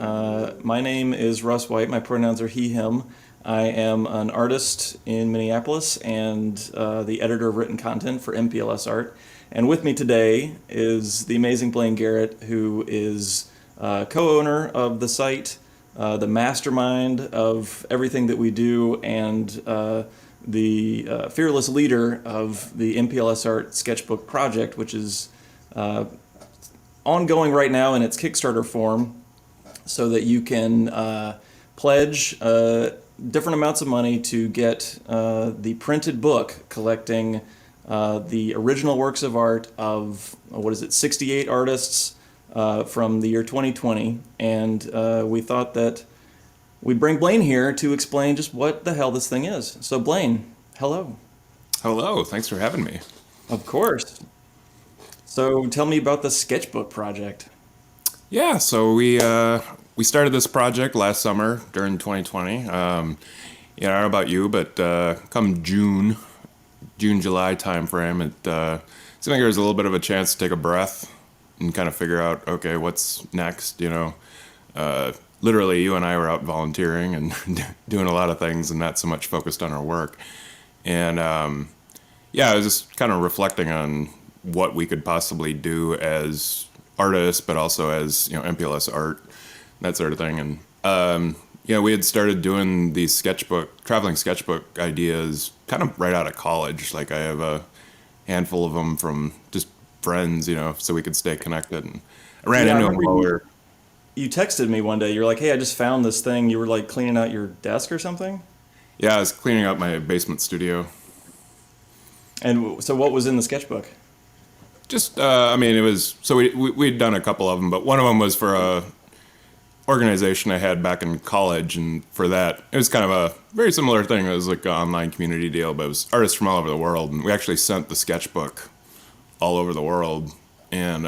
My name is Russ White. My pronouns are he, him. I am an artist in Minneapolis and the editor of written content for MPLSART. And with me today is the amazing Blaine Garrett, who is co-owner of the site, the mastermind of everything that we do, and the fearless leader of the MPLSART Sketchbook Project, which is ongoing right now in its Kickstarter form, so that you can pledge different amounts of money to get the printed book collecting the original works of art of, 68 artists from the year 2020. And we thought that we'd bring Blaine here to explain just what the hell this thing is. So Blaine, hello. Hello, thanks for having me. Of course. So tell me about the Sketchbook Project. Yeah, so we started this project last summer during 2020. I don't know about you, but come June, July timeframe, it seemed like there was a little bit of a chance to take a breath and kind of figure out, okay, what's next? Literally, you and I were out volunteering and doing a lot of things, and not so much focused on our work. And I was just kind of reflecting on what we could possibly do as artists, but also as MPLS art, that sort of thing. And we had started doing these traveling sketchbook ideas kind of right out of college. Like I have a handful of them from just friends, so we could stay connected. And I ran into them while we were. You texted me one day. You're like, "Hey, I just found this thing." You were like cleaning out your desk or something. Yeah, I was cleaning out my basement studio. And so, what was in the sketchbook? Just, it was, so we'd done a couple of them, but one of them was for a organization I had back in college, and for that, it was kind of a very similar thing. It was like an online community deal, but it was artists from all over the world, and we actually sent the sketchbook all over the world, and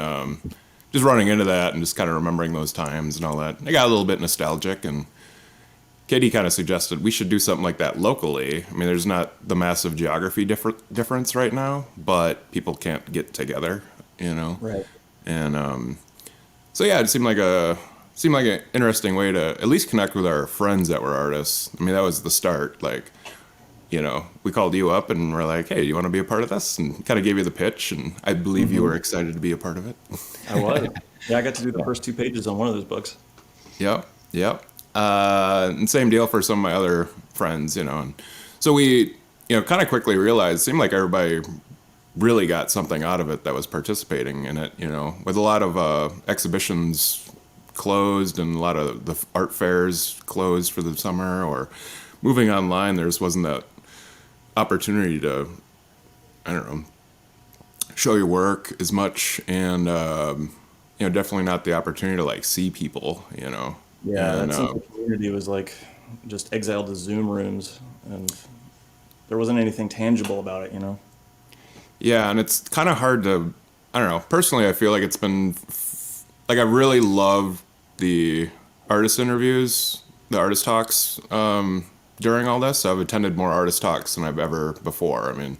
just running into that and just kind of remembering those times and all that, I got a little bit nostalgic, and Katie kind of suggested we should do something like that locally. I mean, there's not the massive geography difference right now, but people can't get together, Right. And so yeah, it seemed like an interesting way to at least connect with our friends that were artists. I mean, that was the start. Like, we called you up and we're like, "Hey, do you want to be a part of this?" And kind of gave you the pitch, and I believe you were excited to be a part of it. I was. Yeah, I got to do the first 2 pages on one of those books. Yep. And same deal for some of my other friends, And so we, kind of quickly realized, it seemed like everybody really got something out of it that was participating in it, with a lot of exhibitions closed and a lot of the art fairs closed for the summer or moving online. There just wasn't that opportunity to, I don't know, show your work as much, and definitely not the opportunity to like see people, Yeah, And that sense of community was like just exiled to Zoom rooms, and there wasn't anything tangible about it. yeah, and it's kind of hard to, I don't know. Personally, I feel like it's been like I really love the artist interviews, the artist talks during all this. I've attended more artist talks than I've ever before. I mean,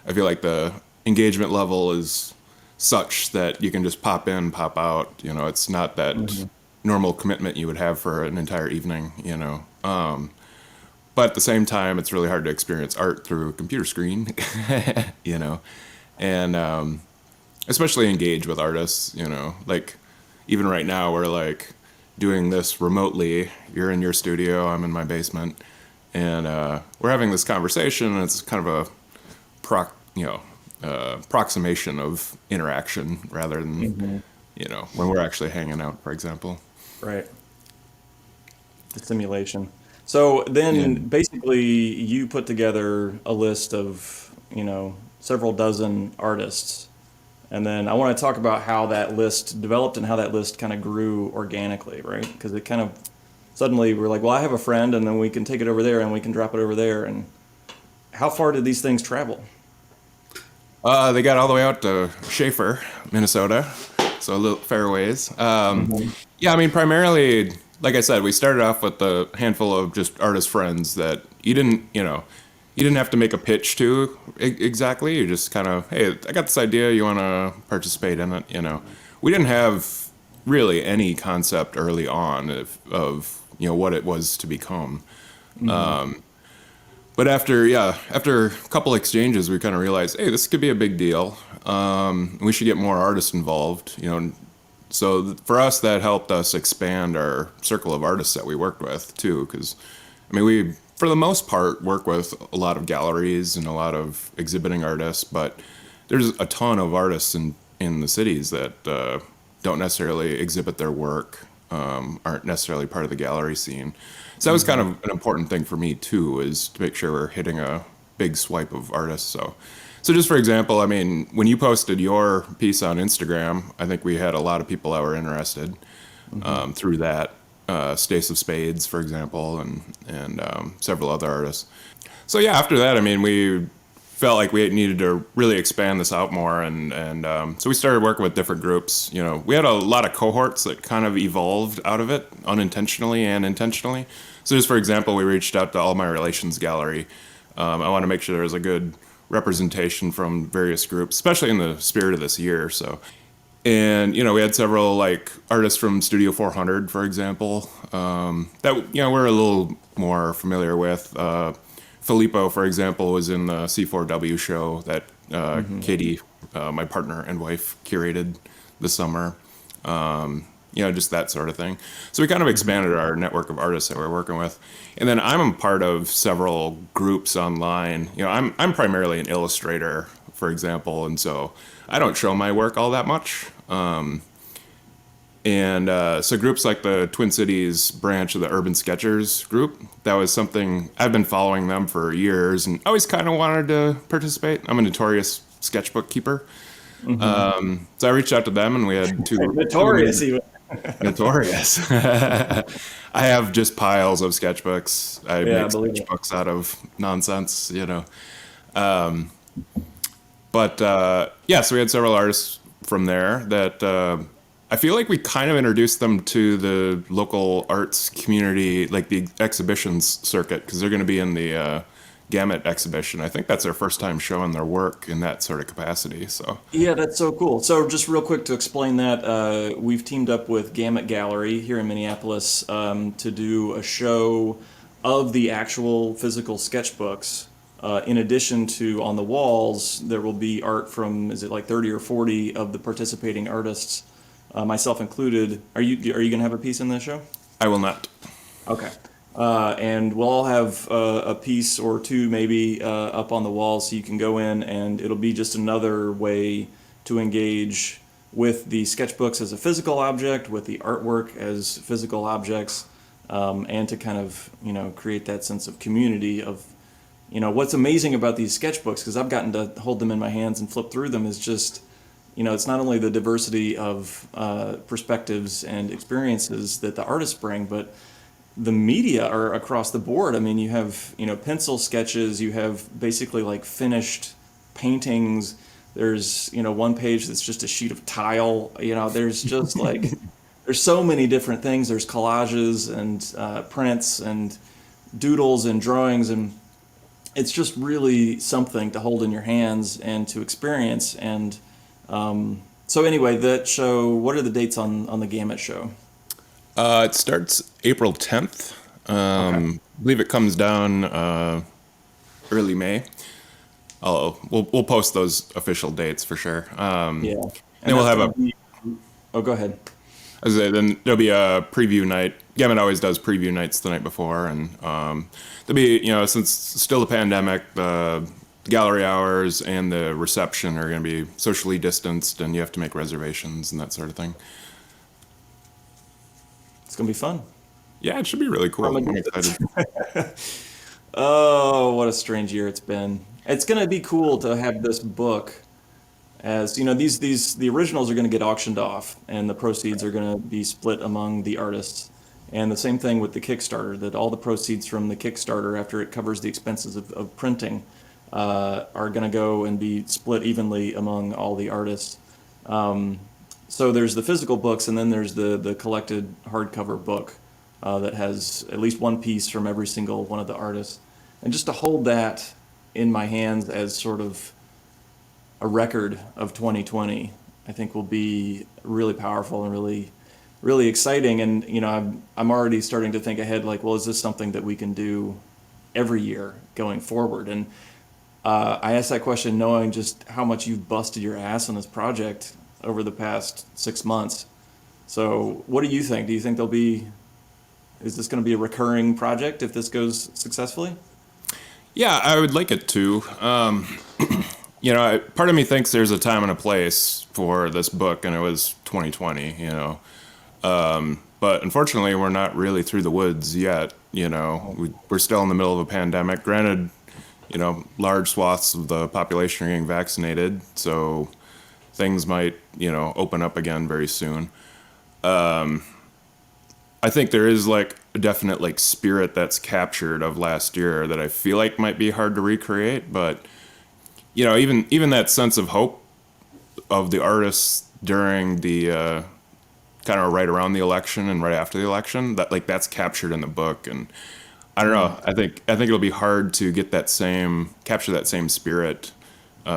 I feel like the engagement level is such that you can just pop in, pop out. It's not that normal commitment you would have for an entire evening. But at the same time, it's really hard to experience art through a computer screen. And especially engage with artists. Like even right now, we're like doing this remotely. You're in your studio, I'm in my basement, and we're having this conversation. And it's kind of a approximation of interaction rather than when we're actually hanging out, for example. Right. The simulation. So then Yeah. basically you put together a list of, several dozen artists. And then I want to talk about how that list developed and how that list kind of grew organically, right? Because it kind of suddenly we're like, well, I have a friend, and then we can take it over there and we can drop it over there. And how far did these things travel? They got all the way out to Schaefer, Minnesota, so a little fairways. Yeah, I mean, primarily, like I said, we started off with a handful of just artist friends that you didn't have to make a pitch to exactly. You just kind of, hey, I got this idea. You want to participate in it? We didn't have really any concept early on of what it was to become. Mm-hmm. But after a couple exchanges, we kind of realized, hey, this could be a big deal. We should get more artists involved. So for us, that helped us expand our circle of artists that we worked with too. Because we, for the most part, work with a lot of galleries and a lot of exhibiting artists, but there's a ton of artists in the cities that don't necessarily exhibit their work, aren't necessarily part of the gallery scene. So that was kind of an important thing for me too, is to make sure we're hitting a big swipe of artists. So just for example, when you posted your piece on Instagram, I think we had a lot of people that were interested through that. Stace of Spades, for example, and several other artists. So yeah, after that, we felt like we needed to really expand this out more, and so we started working with different groups. We had a lot of cohorts that kind of evolved out of it, unintentionally and intentionally. So just for example, we reached out to All My Relations Gallery. I want to make sure there was a good representation from various groups, especially in the spirit of this year. And we had several like artists from Studio 400, for example, that we're a little more familiar with. Filippo, for example, was in the C4W show that Katie, my partner and wife, curated this summer. Just that sort of thing. So we kind of expanded our network of artists that we're working with. And then I'm a part of several groups online. I'm primarily an illustrator, for example, and so I don't show my work all that much. So groups like the Twin Cities branch of the Urban Sketchers group, that was something I've been following them for years and always kind of wanted to participate. I'm a notorious sketchbook keeper. So I reached out to them and we had Notorious even. Notorious. I have just piles of sketchbooks. I Yeah, I make believe it. sketchbooks out of nonsense. So we had several artists from there that I feel like we kind of introduced them to the local arts community, like the exhibitions circuit, because they're going to be in the Gamut exhibition. I think that's their first time showing their work in that sort of capacity. So Yeah, that's so cool. So just real quick to explain that, we've teamed up with Gamut Gallery here in Minneapolis to do a show of the actual physical sketchbooks. In addition to on the walls, there will be art from, is it like 30 or 40 of the participating artists, myself included. Are you gonna have a piece in this show? I will not. Okay. And we'll all have a piece or two maybe up on the wall so you can go in and it'll be just another way to engage with the sketchbooks as a physical object, with the artwork as physical objects, and to kind of, create that sense of community of, what's amazing about these sketchbooks, because I've gotten to hold them in my hands and flip through them, is just, it's not only the diversity of perspectives and experiences that the artists bring, but the media are across the board. You have, pencil sketches, you have basically like finished paintings. There's, one page that's just a sheet of tile. There's just like, there's so many different things. There's collages and prints and doodles and drawings, and it's just really something to hold in your hands and to experience. And so anyway, that show, what are the dates on the Gamut show? It starts April 10th. Okay. I believe it comes down early May. We'll post those official dates for sure. Yeah. And Then we'll that's have going a to be, oh, go ahead. as I say, then there'll be a preview night. Gammon always does preview nights the night before, and there'll be since it's still the pandemic, the gallery hours and the reception are going to be socially distanced, and you have to make reservations and that sort of thing. It's going to be fun. Yeah, it should be really cool. I'm Armageddon. excited. Oh, what a strange year it's been. It's going to be cool to have this book as, the originals are going to get auctioned off and the proceeds are going to be split among the artists. And the same thing with the Kickstarter, that all the proceeds from the Kickstarter, after it covers the expenses of printing, are going to go and be split evenly among all the artists. So there's the physical books, and then there's the collected hardcover book that has at least one piece from every single one of the artists. And just to hold that in my hands as sort of a record of 2020, I think will be really powerful and really really exciting. And I'm already starting to think ahead, like, well, is this something that we can do every year going forward? And I asked that question knowing just how much you've busted your ass on this project over the past 6 months. So, what do you think? Do you think is this going to be a recurring project if this goes successfully? Yeah, I would like it to. Part of me thinks there's a time and a place for this book, and it was 2020. But unfortunately, we're not really through the woods yet. We're still in the middle of a pandemic. Granted, large swaths of the population are getting vaccinated, so things might, open up again very soon. I think there is like a definite like spirit that's captured of last year that I feel like might be hard to recreate, but even that sense of hope of the artists during the kind of right around the election and right after the election, that's captured in the book. And I don't know, I think it'll be hard to get capture that same spirit in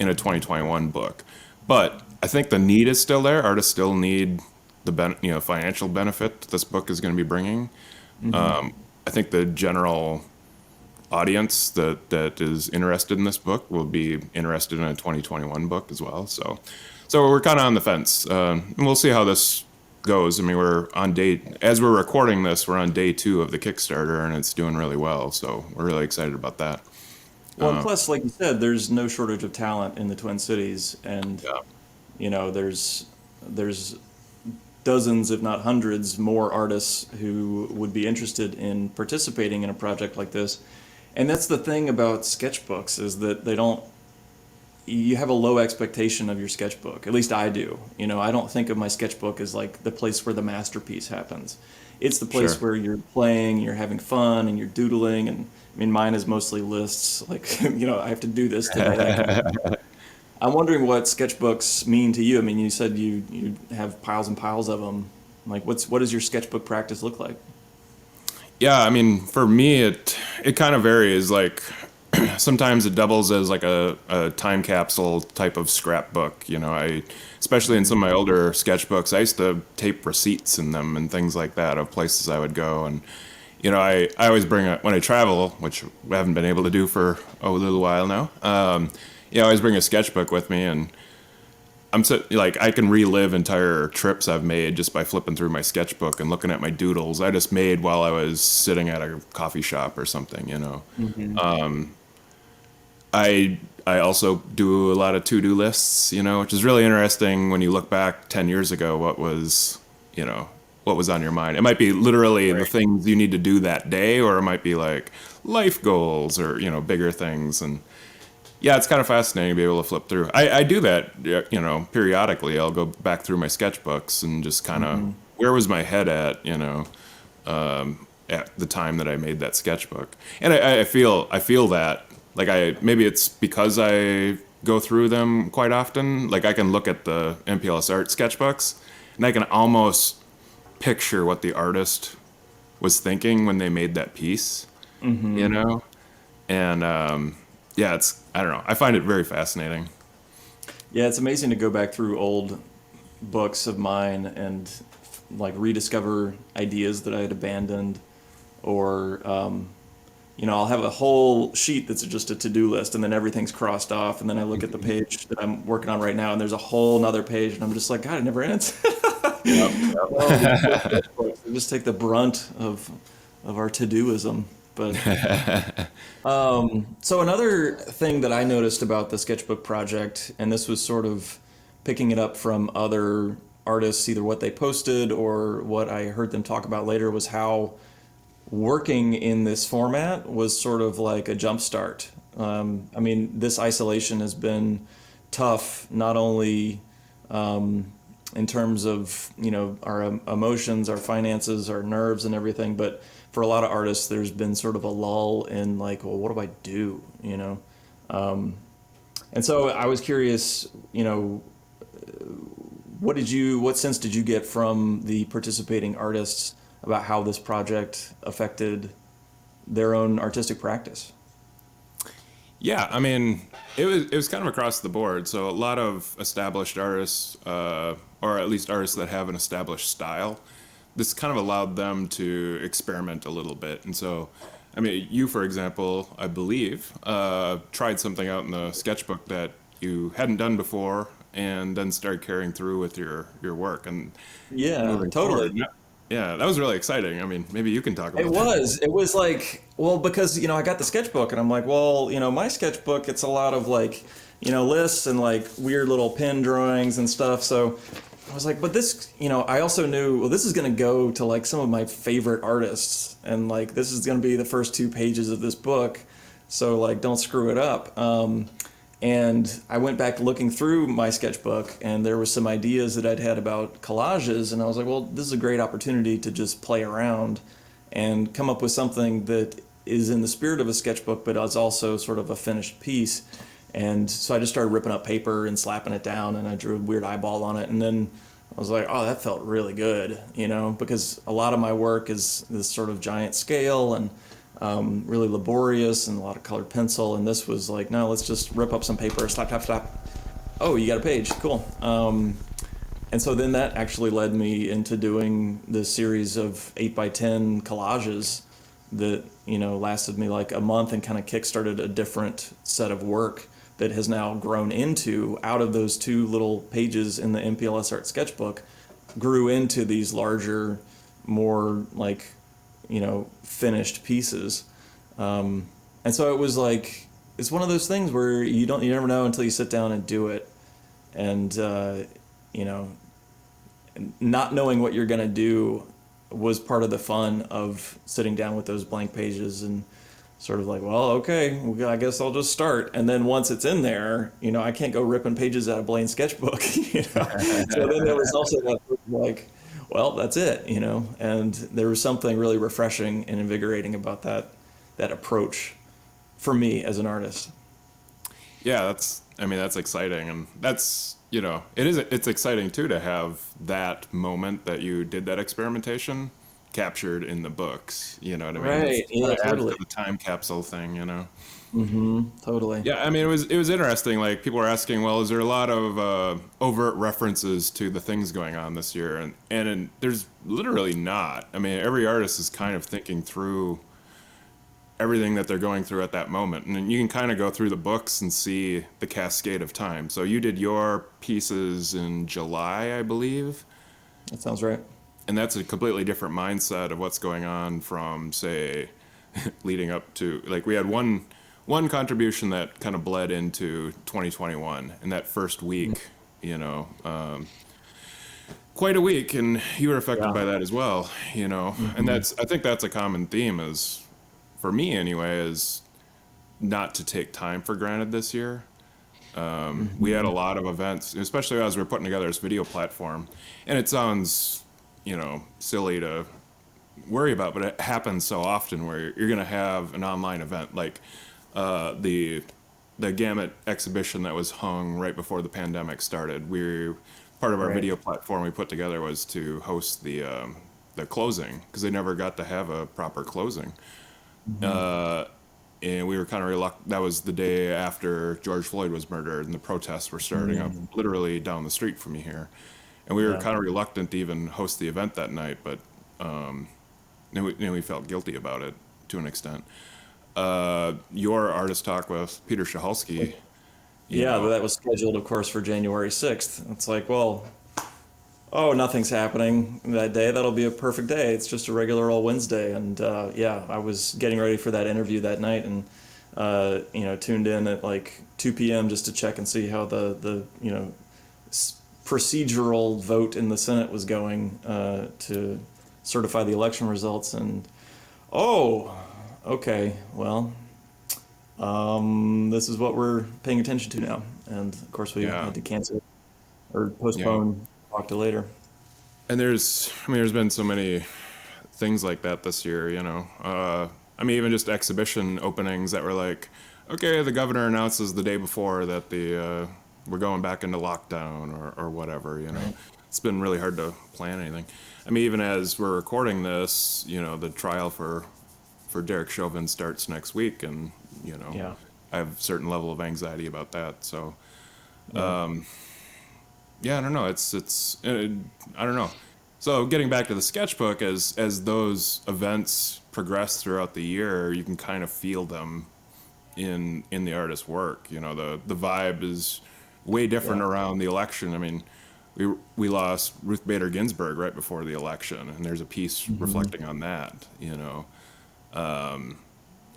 a 2021 book. But I think the need is still there. Artists still need the financial benefit that this book is going to be bringing. I think the general audience that is interested in this book will be interested in a 2021 book as well. So we're kind of on the fence, and we'll see how this goes. I mean, as we're recording this, we're on day 2 of the Kickstarter, and it's doing really well. So we're really excited about that. Well, and plus, like you said, there's no shortage of talent in the Twin Cities, and Yeah. there's dozens, if not hundreds, more artists who would be interested in participating in a project like this. And that's the thing about sketchbooks is that you have a low expectation of your sketchbook. At least I do. I don't think of my sketchbook as like the place where the masterpiece happens. It's the place Sure. where you're playing, you're having fun, and you're doodling. And I mean, mine is mostly lists. Like, I have to do this today. I'm wondering what sketchbooks mean to you. I mean, you said you have piles and piles of them. Like, what does your sketchbook practice look like? Yeah, I mean, for me, it kind of varies. Like, sometimes it doubles as like a time capsule type of scrapbook. Especially in some of my older sketchbooks, I used to tape receipts in them and things like that of places I would go. And, I always when I travel, which I haven't been able to do for a little while now, I always bring a sketchbook with me, and I can relive entire trips I've made just by flipping through my sketchbook and looking at my doodles I just made while I was sitting at a coffee shop or something. I also do a lot of to-do lists, which is really interesting when you look back 10 years ago, what was on your mind. It might be literally the Right. things you need to do that day, or it might be like life goals or, bigger things. And yeah, it's kind of fascinating to be able to flip through. I do that, periodically. I'll go back through my sketchbooks and just kind of, where was my head at the time that I made that sketchbook. And I feel that, like maybe it's because I go through them quite often. Like I can look at the MPLSART sketchbooks and I can almost picture what the artist was thinking when they made that piece, you know? And yeah, I don't know. I find it very fascinating. Yeah, it's amazing to go back through old books of mine and like rediscover ideas that I had abandoned, or I'll have a whole sheet that's just a to-do list, and then everything's crossed off, and then I look at the page that I'm working on right now, and there's a whole nother page, and I'm just like, God, it never ends. Yep, Well, these sketchbooks, they just take the brunt of our to-doism. But so another thing that I noticed about the sketchbook project, and this was sort of picking it up from other artists, either what they posted or what I heard them talk about later, was how working in this format was sort of like a jump start. I mean, this isolation has been tough, not only in terms of our emotions, our finances, our nerves, and everything, but for a lot of artists, there's been sort of a lull in like, well, what do I do? And so I was curious, what sense did you get from the participating artists about how this project affected their own artistic practice? Yeah, I mean, it was kind of across the board. So a lot of established artists, or at least artists that have an established style, this kind of allowed them to experiment a little bit. And so, I mean, you, for example, I believe, tried something out in the sketchbook that you hadn't done before, and then started carrying through with your work and Yeah, moving forward. totally. Yeah, that was really exciting. I mean, maybe you can talk It about that. was. It was like, well, because, I got the sketchbook and I'm like, well, my sketchbook, it's a lot of like, lists and like weird little pen drawings and stuff. So I was like, but this, I also knew, well, this is going to go to like some of my favorite artists. And like, this is going to be the first 2 pages of this book. So like, don't screw it up. And I went back looking through my sketchbook, and there were some ideas that I'd had about collages, and I was like, well, this is a great opportunity to just play around and come up with something that is in the spirit of a sketchbook, but is also sort of a finished piece. And so I just started ripping up paper and slapping it down, and I drew a weird eyeball on it, and then I was like, oh, that felt really good, because a lot of my work is this sort of giant scale and really laborious and a lot of colored pencil. And this was like, no, let's just rip up some paper, slap, slap, slap. Oh, you got a page, cool. And so then that actually led me into doing this series of 8x10 collages that, lasted me like a month and kind of kickstarted a different set of work that has now grown into, out of those 2 little pages in the MPLSART sketchbook, grew into these larger, more like, finished pieces. And so it was like, it's one of those things where you never know until you sit down and do it. And, not knowing what you're going to do was part of the fun of sitting down with those blank pages and sort of like, well, okay, well, I guess I'll just start. And then once it's in there, I can't go ripping pages out of Blaine's sketchbook, So then there was also that like, well, that's it, and there was something really refreshing and invigorating about that approach for me as an artist. Yeah, that's exciting, and that's, it's exciting too to have that moment that you did that experimentation captured in the books. You know what I mean? Right. It Yeah, adds totally. to the time capsule thing. Totally. Yeah, I mean, it was interesting. Like, people were asking, well, is there a lot of overt references to the things going on this year? And there's literally not. I mean, every artist is kind of thinking through everything that they're going through at that moment, and then you can kind of go through the books and see the cascade of time. So you did your pieces in July, I believe, That sounds right. and that's a completely different mindset of what's going on from, say, leading up to, like, we had one contribution that kind of bled into 2021 in that first week, quite a week, and you were affected Yeah. by that as well. And I think that's a common theme, is, for me anyway, is not to take time for granted this year. We had a lot of events, especially as we were putting together this video platform, and it sounds, silly to worry about, but it happens so often where you're going to have an online event like the Gamut exhibition that was hung right before the pandemic started. Part of our Right. video platform we put together was to host the closing, because they never got to have a proper closing. And we were kind of reluctant. That was the day after George Floyd was murdered, and the protests were starting up literally down the street from me here. And we were Yeah. kind of reluctant to even host the event that night, but then we felt guilty about it to an extent. Your artist talk with Peter Shahalski, Yeah, but that was scheduled, of course, for January 6th. It's like, well, oh, nothing's happening that day. That'll be a perfect day. It's just a regular old Wednesday. And yeah, I was getting ready for that interview that night, and tuned in at like 2 p.m. just to check and see how the procedural vote in the Senate was going to certify the election results. And oh, okay, well, this is what we're paying attention to now. And of course, we yeah, had to cancel or yeah. postpone, talk to later. And there's been so many things like that this year. I mean, even just exhibition openings that were like, okay, the governor announces the day before that we're going back into lockdown, or whatever. Right. It's been really hard to plan anything. I mean, even as we're recording this, the trial for Derek Chauvin starts next week, and Yeah. I have a certain level of anxiety about that. So yeah, I don't know. I don't know. So getting back to the sketchbook, as those events progress throughout the year, you can kind of feel them in the artist's work. You know, the vibe is way different Yeah. around the election. I mean, we lost Ruth Bader Ginsburg right before the election, and there's a piece Hmm. reflecting on that. You know,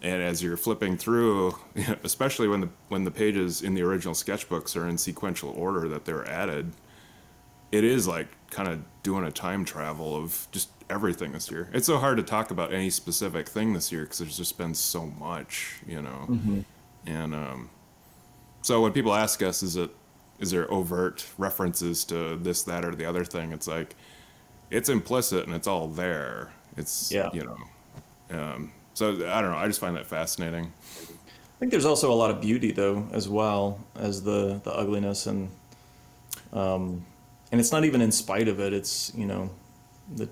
and as you're flipping through, especially when the pages in the original sketchbooks are in sequential order that they're added, it is like kind of doing a time travel of just everything this year. It's so hard to talk about any specific thing this year because there's just been so much, you know. Hmm. And so when people ask us, is there overt references to this, that, or the other thing? It's like it's implicit and it's all there. It's Yeah. you know. So I don't know. I just find that fascinating. I think there's also a lot of beauty though, as well as the ugliness, and it's not even in spite of it. It's, the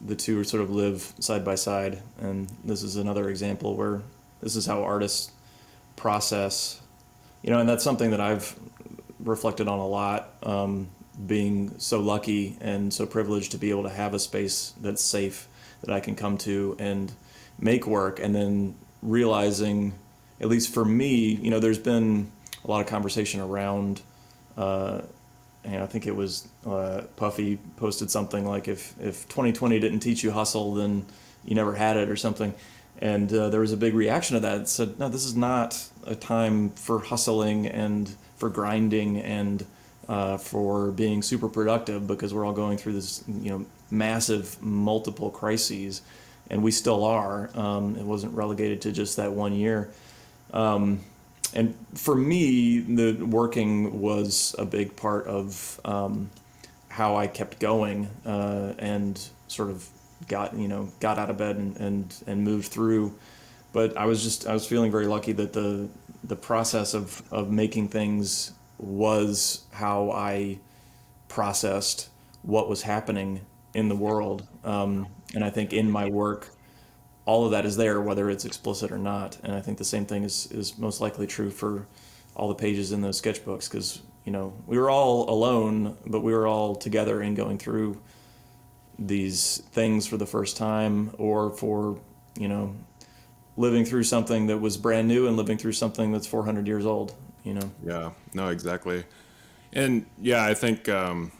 the two sort of live side by side, and this is another example where this is how artists process, and that's something that I've reflected on a lot. Being so lucky and so privileged to be able to have a space that's safe that I can come to and make work, and then realizing, at least for me, there's been a lot of conversation around. And I think it was Puffy posted something like, if 2020 didn't teach you hustle, then you never had it, or something. And there was a big reaction to that. It said, no, this is not a time for hustling and for grinding and for being super productive, because we're all going through this, massive multiple crises, and we still are. It wasn't relegated to just that one year. And for me, the working was a big part of how I kept going, and sort of got out of bed and moved through. But I was feeling very lucky that the process of making things was how I processed what was happening in the world. And I think in my work, all of that is there, whether it's explicit or not. And I think the same thing is most likely true for all the pages in those sketchbooks, because we were all alone, but we were all together in going through these things for the first time, or for you know living through something that was brand new and living through something that's 400 years old. Yeah. No, exactly. And yeah, I think have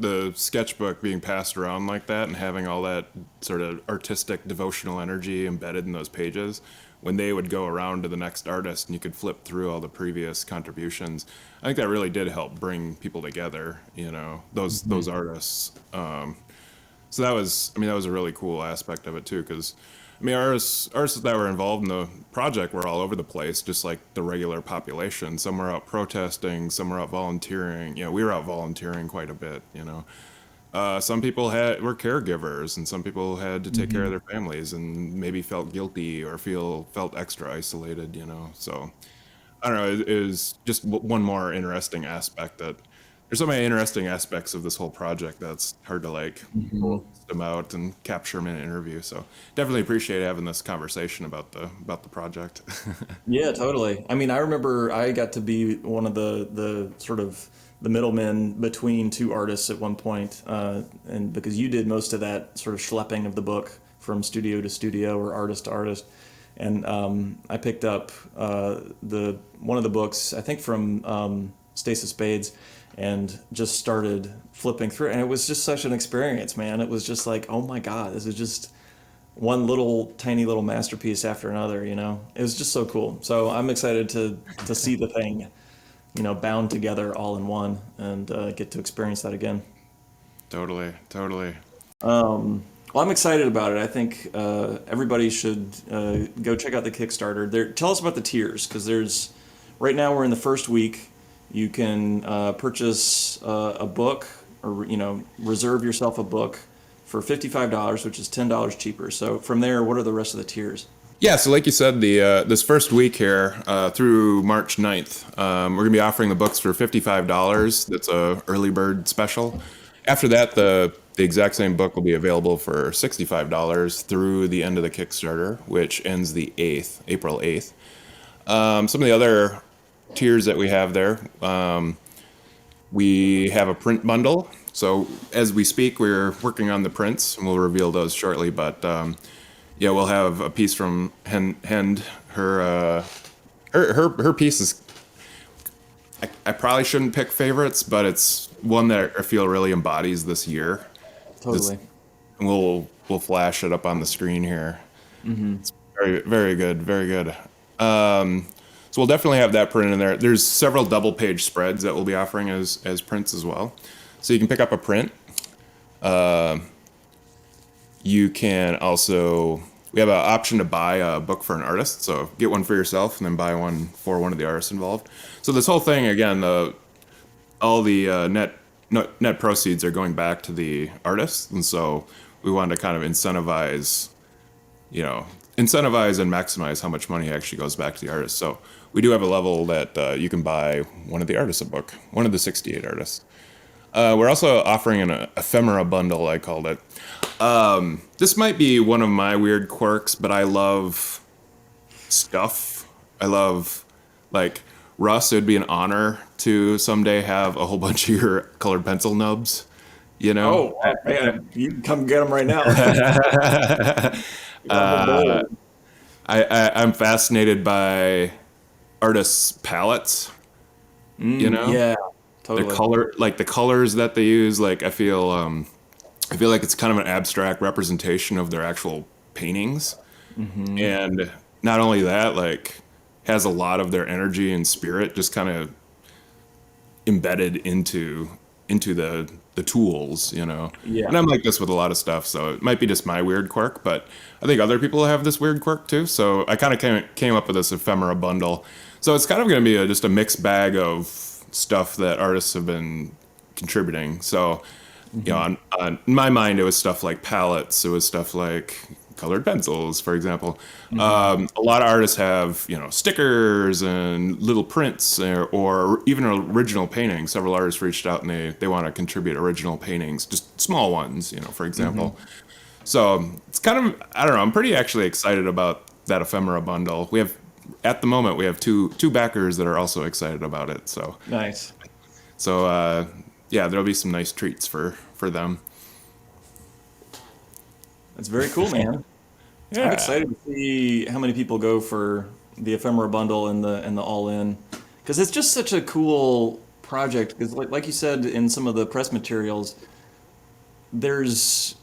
the sketchbook being passed around like that and having all that sort of artistic devotional energy embedded in those pages, when they would go around to the next artist and you could flip through all the previous contributions, I think that really did help bring people together, those artists. So that was a really cool aspect of it too, because I mean, artists that were involved in the project were all over the place, just like the regular population. Some were out protesting, some were out volunteering. We were out volunteering quite a bit. Some people were caregivers, and some people had to take care of Hmm. their families, and maybe felt guilty or felt extra isolated. So I don't know. It was just one more interesting aspect that there's so many interesting aspects of this whole project that's hard to like Hmm. pull them out and capture them in an interview. So definitely appreciate having this conversation about the project. Yeah, totally. I mean, I remember I got to be one of the sort of the middlemen between two artists at one point, and because you did most of that sort of schlepping of the book from studio to studio or artist to artist, and I picked up the one of the books, I think from Stasis Spades, and just started flipping through, and it was just such an experience, man. It was just like, oh my God, this is just one little tiny little masterpiece after another. It was just so cool. So I'm excited to see the thing, bound together all in one, and get to experience that again. Totally, totally. Well, I'm excited about it. I think everybody should go check out the Kickstarter. Tell us about the tiers, because there's right now we're in the first week. You can purchase a book, or reserve yourself a book for $55, which is $10 cheaper. So from there, what are the rest of the tiers? Yeah, so like you said, the this first week here through March 9th, we're gonna be offering the books for $55. That's a early bird special. After that, the exact same book will be available for $65 through the end of the Kickstarter, which ends the 8th, April 8th. Some of the other tiers that we have there, we have a print bundle. So as we speak, we're working on the prints, and we'll reveal those shortly. But yeah, we'll have a piece from Hend. Her piece is. I probably shouldn't pick favorites, but it's one that I feel really embodies this year. It's, Totally. and we'll flash it up on the screen here. It's very very good, very good. So we'll definitely have that printed in there. There's several double page spreads that we'll be offering as prints as well. So you can pick up a print. You can also we have an option to buy a book for an artist. So get one for yourself and then buy one for one of the artists involved. So this whole thing again, all the net proceeds are going back to the artists, and so we wanted to kind of incentivize and maximize how much money actually goes back to the artist. So we do have a level that you can buy one of the artists a book, one of the 68 artists. We're also offering an ephemera bundle, I called it. This might be one of my weird quirks, but I love stuff. I love, like, Russ, it would be an honor to someday have a whole bunch of your colored pencil nubs, you know? Oh man, you can come get them right now. I'm bold. I'm fascinated by artists' palettes, you know? Yeah, The totally. color, like the colors that they use, like I feel like it's kind of an abstract representation of their actual paintings. And not only that, like has a lot of their energy and spirit just kind of embedded into the tools, you know. Yeah. And I'm like this with a lot of stuff, so it might be just my weird quirk, but I think other people have this weird quirk too. So I kind of came up with this ephemera bundle. So it's kind of going to be just a mixed bag of stuff that artists have been contributing. So in my mind, it was stuff like palettes. It was stuff like colored pencils, for example. Hmm. A lot of artists have, stickers and little prints or even original paintings. Several artists reached out and they want to contribute original paintings, just small ones, for example. So it's kind of, I don't know, I'm pretty actually excited about that ephemera bundle. At the moment, we have two backers that are also excited about it. Nice. So yeah, there'll be some nice treats for them. That's very cool, man. I'm Yeah. excited to see how many people go for the ephemera bundle and the all in, because it's just such a cool project. Because like you said in some of the press materials, there's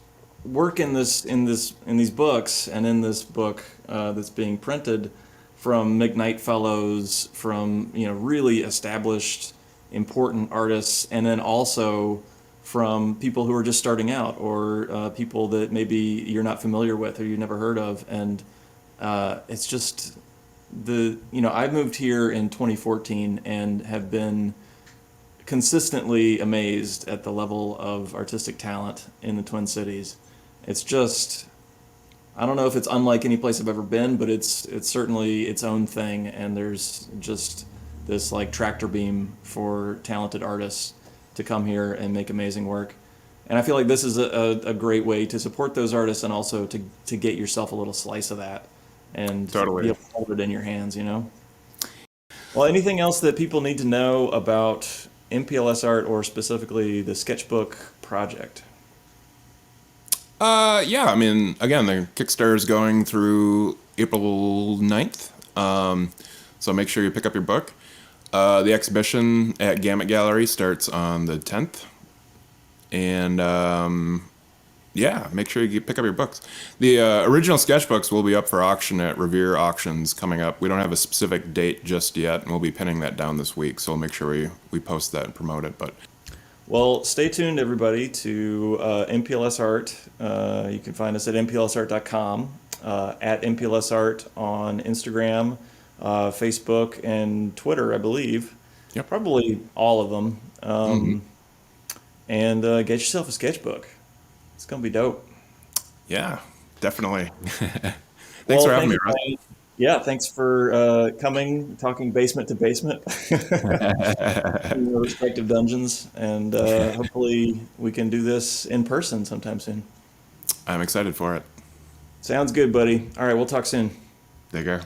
work in these books and in this book that's being printed from McKnight Fellows, from really established, important artists, and then also from people who are just starting out or people that maybe you're not familiar with or you've never heard of, and it's just I moved here in 2014 and have been consistently amazed at the level of artistic talent in the Twin Cities. It's just I don't know if it's unlike any place I've ever been, but it's certainly its own thing, and there's just this like tractor beam for talented artists to come here and make amazing work. And I feel like this is a great way to support those artists and also to get yourself a little slice of that and be Totally. able to hold it in your hands. Well, anything else that people need to know about MPLS art or specifically the sketchbook project? Yeah, I mean, again, the Kickstarter is going through April 9th. So make sure you pick up your book. The exhibition at Gamut Gallery starts on the 10th. And yeah, make sure you pick up your books. The original sketchbooks will be up for auction at Revere Auctions coming up. We don't have a specific date just yet, and we'll be pinning that down this week. So we'll make sure we post that and promote it. But Well, stay tuned, everybody, to MPLS Art. You can find us at mplsart.com, at MPLS Art on Instagram, Facebook, and Twitter, I believe. yep. Probably all of them. Hmm. And get yourself a sketchbook. It's going to be dope. Yeah, definitely. Thanks Well, for having thank me, you, Russ. Blaine. Yeah, thanks for coming, talking basement to basement, in our respective dungeons, and hopefully we can do this in person sometime soon. I'm excited for it. Sounds good, buddy. All right, we'll talk soon. Take care.